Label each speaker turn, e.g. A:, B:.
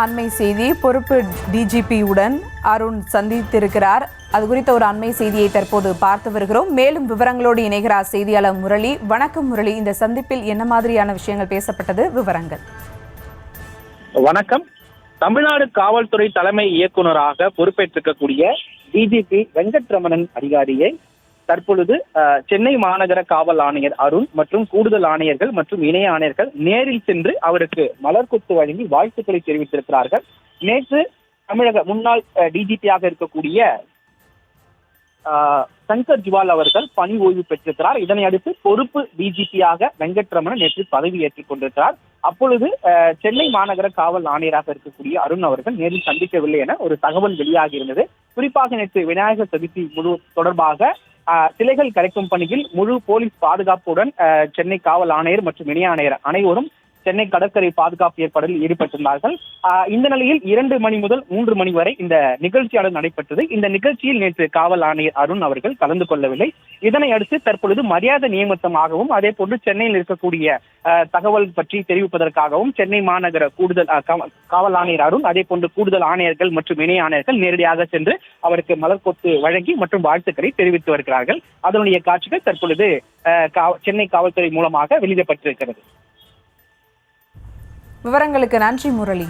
A: அண்மை செய்தி, பொறுப்பு டிஜிபியுடன் அருண் சந்தித்திருக்கிறார். அது குறித்த ஒரு அண்மை செய்தியை தற்போது பார்த்து வருகிறோம். மேலும் விவரங்களோடு இணைகிறார் செய்தியாளர் முரளி. வணக்கம் முரளி, இந்த சந்திப்பில் என்ன மாதிரியான விஷயங்கள் பேசப்பட்டது, விவரங்கள்?
B: வணக்கம். தமிழ்நாடு காவல்துறை தலைமை இயக்குநராக பொறுப்பேற்றிருக்கக்கூடிய டிஜிபி வெங்கட்ரமணன் அதிகாரியை தற்பொழுது சென்னை மாநகர காவல் ஆணையர் அருண் மற்றும் கூடுதல் ஆணையர்கள் மற்றும் இணை ஆணையர்கள் நேரில் சென்று அவருக்கு மலர்கொத்து வழங்கி வாழ்த்துக்களை தெரிவித்திருக்கிறார்கள். நேற்று தமிழக முன்னாள் டிஜிபியாக இருக்கக்கூடிய சங்கர் ஜிவால் அவர்கள் பணி ஓய்வு பெற்றிருக்கிறார். இதனை அடுத்து பொறுப்பு டிஜிபியாக வெங்கட்ரமணன் நேற்று பதவி ஏற்றுக் கொண்டிருக்கிறார். அப்பொழுது சென்னை மாநகர காவல் ஆணையராக இருக்கக்கூடிய அருண் அவர்கள் நேரில் சந்திக்கவில்லை என ஒரு தகவல் வெளியாகி இருந்தது. குறிப்பாக நேற்று விநாயகர் சதுர்த்தி முழு தொடர்பாக சிலைகள் கரைக்கும் பணியில் முழு போலீஸ் பாதுகாப்புடன் சென்னை காவல் ஆணையர் மற்றும் இணை ஆணையர் அனைவரும் சென்னை கடற்கரை பாதுகாப்பு ஏற்பாடுகளில் ஈடுபட்டிருந்தார்கள். இந்த நிலையில் 2 மணி முதல் 3 மணி வரை இந்த நிகழ்ச்சியாளர் நடைபெற்றது. இந்த நிகழ்ச்சியில் நேற்று காவல் ஆணையர் அருண் அவர்கள் கலந்து கொள்ளவில்லை. இதனை அடுத்து தற்பொழுது மரியாதை நியமனமாகவும் அதே போன்று சென்னையில் இருக்கக்கூடிய தகவல் பற்றி தெரிவிப்பதற்காகவும் சென்னை மாநகர கூடுதல் காவல் ஆணையர் அருண் அதே போன்று கூடுதல் ஆணையர்கள் மற்றும் இணை ஆணையர்கள் நேரடியாக சென்று அவருக்கு மலர்கொத்து வழங்கி மற்றும் வாழ்த்துக்களை தெரிவித்து வருகிறார்கள். அதனுடைய காட்சிகள் தற்பொழுது சென்னை காவல்துறை மூலமாக வெளியிடப்பட்டிருக்கிறது.
A: விவரங்களுக்கு நன்றி முரளி.